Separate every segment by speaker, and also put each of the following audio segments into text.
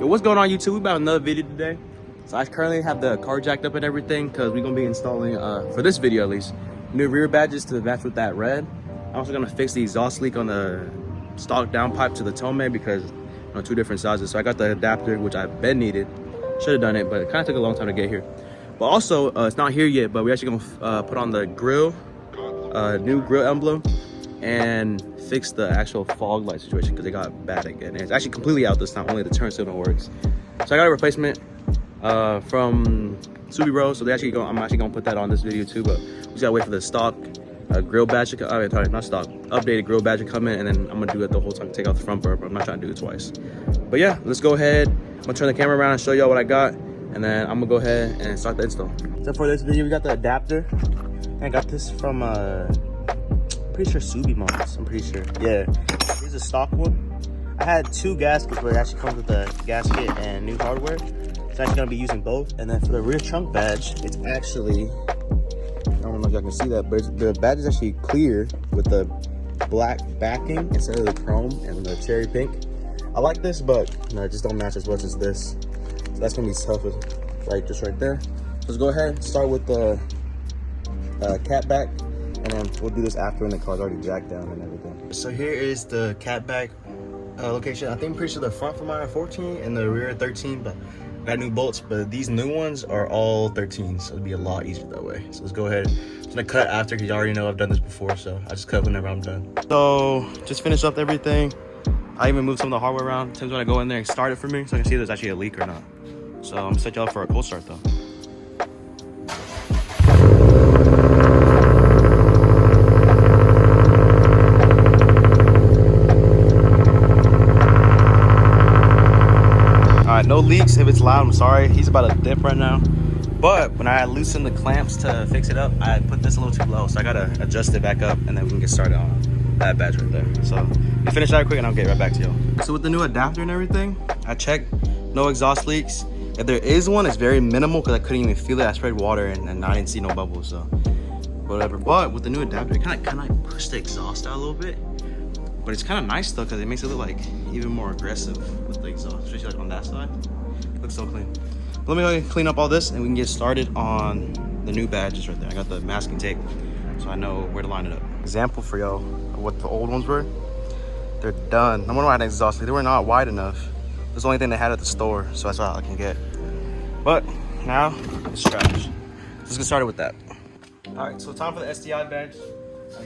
Speaker 1: Yo, what's going on YouTube? We about another video today. So I currently have the car jacked up and everything because we're gonna be installing for this video at least new rear badges to match with that red. I'm also gonna fix the exhaust leak on the stock downpipe to the Tome because two different sizes. So I got the adapter, which I've been needed. Should have done it, but it kind of took a long time to get here. But also it's not here yet, but we're actually gonna put on the grill, new grill emblem, and fix the actual fog light situation because it got bad again. And it's actually completely out this time, only the turn signal works. So I got a replacement from Subi Bro, so I'm actually gonna put that on this video too, but we just gotta wait for the stock grill badge to come. Not stock, updated grill badge to come in, and then I'm gonna do it the whole time, take out the front bumper. I'm not trying to do it twice. But yeah, let's go ahead. I'm gonna turn the camera around and show y'all what I got, and then I'm gonna go ahead and start the install. So for this video, we got the adapter. I got this from pretty sure Subi mods, I'm pretty sure. Yeah, here's a stock one. I had two gaskets where it actually comes with the gasket and new hardware. It's actually gonna be using both. And then for the rear trunk badge, it's actually, I don't know if y'all can see that, but the badge is actually clear with the black backing instead of the chrome and the cherry pink. I like this, but no, it just don't match as much as this. So that's gonna be tough, like just right there. So let's go ahead and start with the cat back. And then we'll do this after when the car's already jacked down and everything. So here is the cat back location. I think I'm pretty sure the front for mine are 14 and the rear 13, but I got new bolts, but these new ones are all 13, so it'll be a lot easier that way. So let's go ahead. I'm gonna cut after because you already know I've done this before, so I just cut whenever I'm done. So just finished up everything. I even moved some of the hardware around. Tim's gonna go in there and start it for me so I can see if there's actually a leak or not. So I'm gonna set y'all up for a cold start though. No leaks. If it's loud, I'm sorry. He's about to dip right now. But when I loosened the clamps to fix it up, I put this a little too low, so I gotta adjust it back up, and then we can get started on that badge right there. So we finish that quick, and I'll get right back to y'all. So with the new adapter and everything, I checked, no exhaust leaks. If there is one, it's very minimal because I couldn't even feel it. I sprayed water, and I didn't see no bubbles, so whatever. But with the new adapter, it kind of pushed the exhaust out a little bit. But it's kind of nice though, because it makes it look like even more aggressive with the exhaust, especially like on that side. Looks so clean. Let me go clean up all this and we can get started on the new badges right there. I got the masking tape, so I know where to line it up. Example for y'all of what the old ones were. They're done. No wonder why I had exhaust. They were not wide enough. That's the only thing they had at the store, so that's all I can get. But now it's trash. Let's get started with that. All right, so time for the STI badge.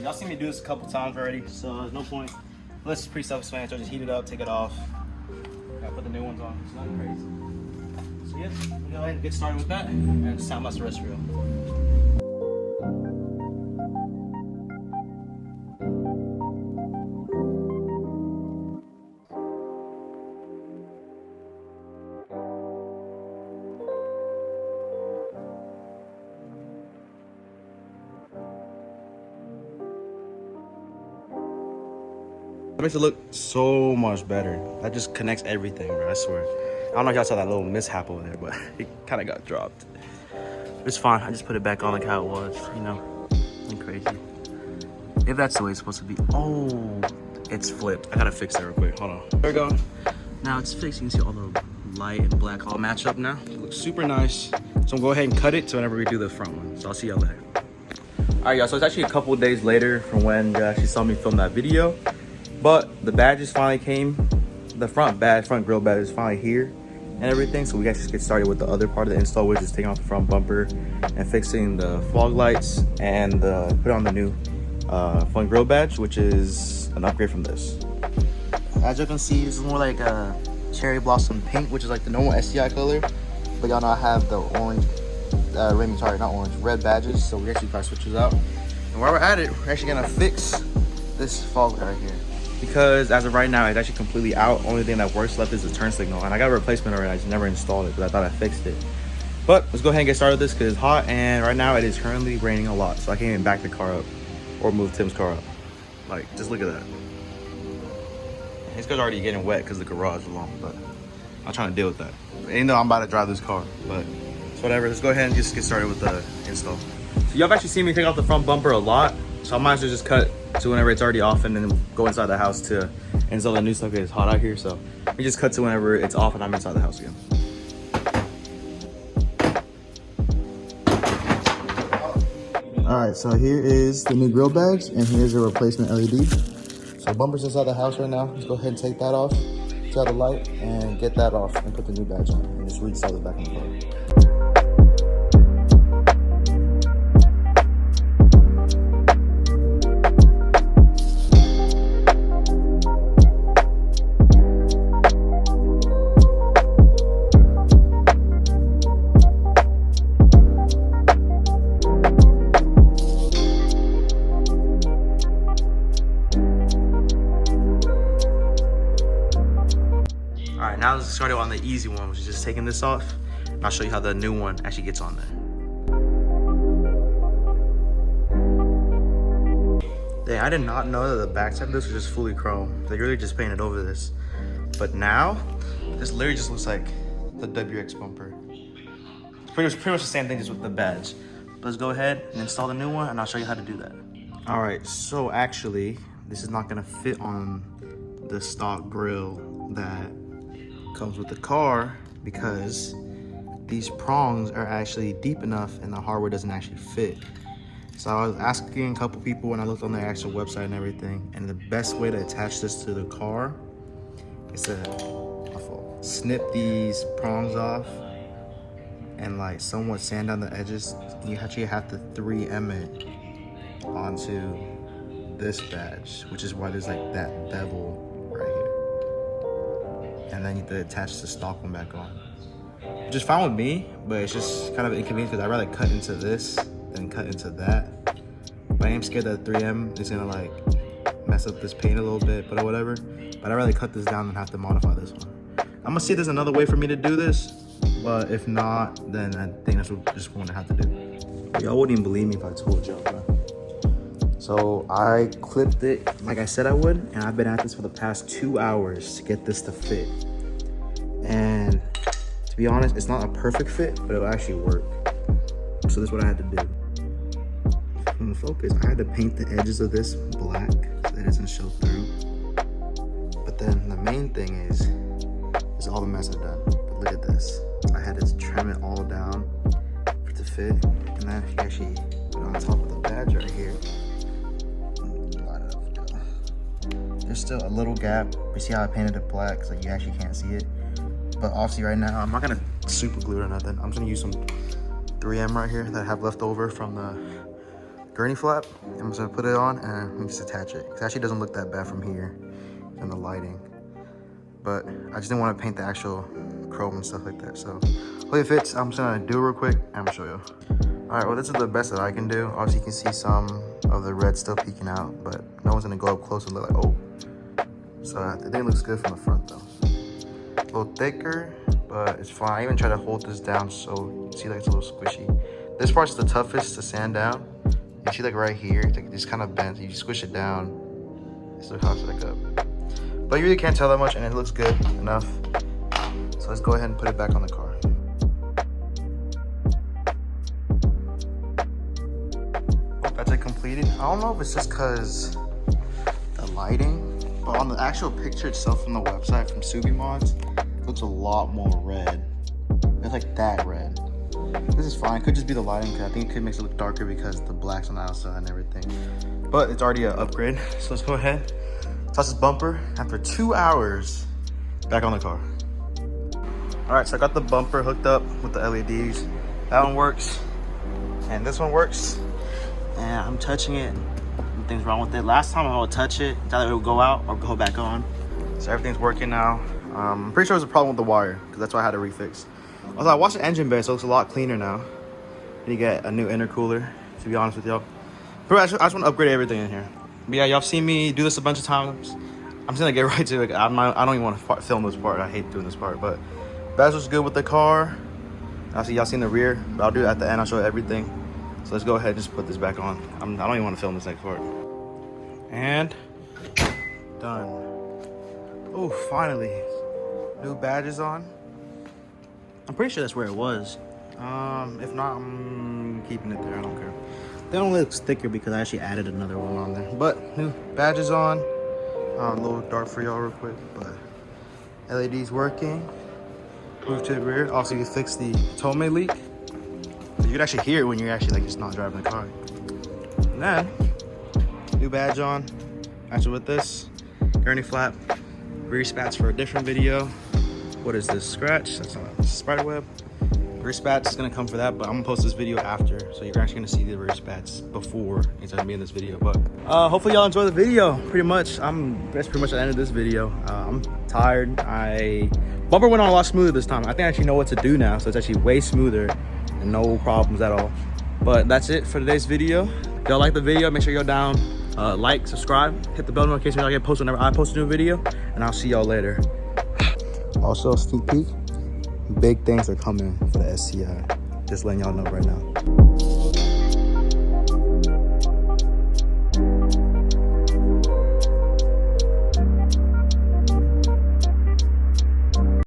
Speaker 1: Y'all seen me do this a couple times already, so there's no point. This is pretty self-explanatory. Just heat it up, take it off. Gotta put the new ones on. It's nothing crazy. So yeah, we'll go ahead and get started with that and sound blast the rest for y'all. That makes it look so much better. That just connects everything, bro, I swear. I don't know if y'all saw that little mishap over there, but it kind of got dropped. It's fine. I just put it back on like how it was, you know? Nothing crazy. If that's the way it's supposed to be. Oh, it's flipped. I gotta fix that real quick. Hold on. There we go. Now it's fixed. You can see all the light and black all match up now. It looks super nice. So I'm gonna go ahead and cut it so whenever we do the front one. So I'll see y'all later. All right, y'all. So it's actually a couple of days later from when you actually saw me film that video. But the badges finally came. The front grill badge is finally here and everything. So we got to get started with the other part of the install, which is taking off the front bumper and fixing the fog lights and put on the new front grill badge, which is an upgrade from this. As you can see, this is more like a cherry blossom pink, which is like the normal STI color. But y'all know I have the orange, red badges. So we actually gotta switch those out. And while we're at it, we're actually gonna fix this fog light right here. Because as of right now, it's actually completely out. Only thing that works left is the turn signal. And I got a replacement already. I just never installed it because I thought I fixed it. But let's go ahead and get started with this because it's hot. And right now it is currently raining a lot. So I can't even back the car up or move Tim's car up. Like, just look at that. His car's already getting wet because the garage is long. But I'm trying to deal with that. Even though I'm about to drive this car. But it's whatever. Let's go ahead and just get started with the install. So y'all have actually seen me take off the front bumper a lot. So I might as well just cut to whenever it's already off and then go inside the house to install the new stuff because it's hot out here. So We just cut to whenever it's off and I'm inside the house again. All right, so here is the new grill badge, and here's a replacement LED. So bumper's inside the house right now. Let's go ahead and take that off, tell the light, and get that off, and put the new badge on, and just resell it back in the car. Alright, now let's start on the easy one, which is just taking this off. And I'll show you how the new one actually gets on there. Dang, I did not know that the backside of this was just fully chrome. They really just painted over this. But now, this literally just looks like the WX bumper. It's pretty much the same thing just with the badge. But let's go ahead and install the new one, and I'll show you how to do that. Alright, so actually, this is not gonna fit on the stock grill that comes with the car because these prongs are actually deep enough and the hardware doesn't actually fit. So I was asking a couple people when I looked on their actual website and everything, and the best way to attach this to the car is to snip these prongs off and like somewhat sand down the edges. You actually have to 3M it onto this badge, which is why there's like that bevel right here. And then you have to attach the stock one back on. Which is fine with me, but it's just kind of inconvenient because I'd rather cut into this than cut into that. But I am scared that 3M is gonna like mess up this paint a little bit, but whatever. But I'd rather cut this down than have to modify this one. I'm gonna see if there's another way for me to do this, but if not, then I think that's what just what I have to do. Y'all wouldn't even believe me if I told y'all, bro. So I clipped it like I said I would, and I've been at this for the past 2 hours to get this to fit. And to be honest, it's not a perfect fit, but it'll actually work. So this is what I had to do. From the focus, I had to paint the edges of this black so it doesn't show through. But then the main thing is all the mess I've done. But look at this. I had to trim it all down for it to fit. And then if you actually put it on top of the badge right here, there's still a little gap. You see how I painted it black so you actually can't see it. But obviously right now, I'm not gonna super glue it or nothing. I'm just gonna use some 3M right here that I have left over from the gurney flap. I'm just gonna put it on and just attach it. It actually doesn't look that bad from here in the lighting. But I just didn't want to paint the actual chrome and stuff like that. So hopefully it fits. I'm just gonna do it real quick and I'm gonna show you. All right, well, this is the best that I can do. Obviously you can see some of the red still peeking out, but no one's gonna go up close and look like, oh. So I think it looks good from the front though. A little thicker, but it's fine. I even try to hold this down so you see like it's a little squishy. This part's the toughest to sand down. You see like right here, it's like this kind of bent. You squish it down, it's how it's like up. But you really can't tell that much, and it looks good enough. So let's go ahead and put it back on the car. Oh, that's it completed. I don't know if it's just cause the lighting, but on the actual picture itself from the website from Subi Mods, it looks a lot more red. It's like that red. This is fine. It could just be the lighting, because I think it could make it look darker because the black's on the outside and everything. But it's already an upgrade. So let's go ahead, toss this bumper after 2 hours back on the car. All right, so I got the bumper hooked up with the LEDs. That one works, and this one works. And I'm touching it. Nothing's wrong with it. Last time I would touch it, it's either it would go out or go back on. So everything's working now. I'm pretty sure it was a problem with the wire, because that's why I had to refix. Also, I washed the engine bay, so it looks a lot cleaner now. And you get a new intercooler, to be honest with y'all. But I just want to upgrade everything in here. But yeah, y'all seen me do this a bunch of times. I'm just gonna get right to it. I don't even want to film this part. I hate doing this part. But badge was good with the car. Obviously, y'all seen the rear. But I'll do it at the end. I'll show you everything. So let's go ahead and just put this back on. I don't even want to film this next part. And done. Oh, finally. New badge is on. I'm pretty sure that's where it was. If not, I'm keeping it there. I don't care. That only looks thicker because I actually added another one on there. But new badge is on. A little dark for y'all real quick, but LED's working. Move to the rear. Also, you fix the Tome leak. You can actually hear it when you're actually like just not driving the car. And then, new badge on. Actually with this, gurney flap, rear spats for a different video. What is this? Scratch? That's not a spider web. Rear spats is gonna come for that, but I'm gonna post this video after, so you're actually gonna see the rear spats before it's gonna be in this video. But hopefully y'all enjoy the video. Pretty much, that's pretty much the end of this video. I'm tired. Bumper went on a lot smoother this time. I think I actually know what to do now, so it's actually way smoother and no problems at all. But that's it for today's video. If y'all like the video, make sure you go down, like, subscribe, hit the bell notification so y'all get posted whenever I post a new video, and I'll see y'all later. Also, sneak peek, big things are coming for the STI. Just letting y'all know right now.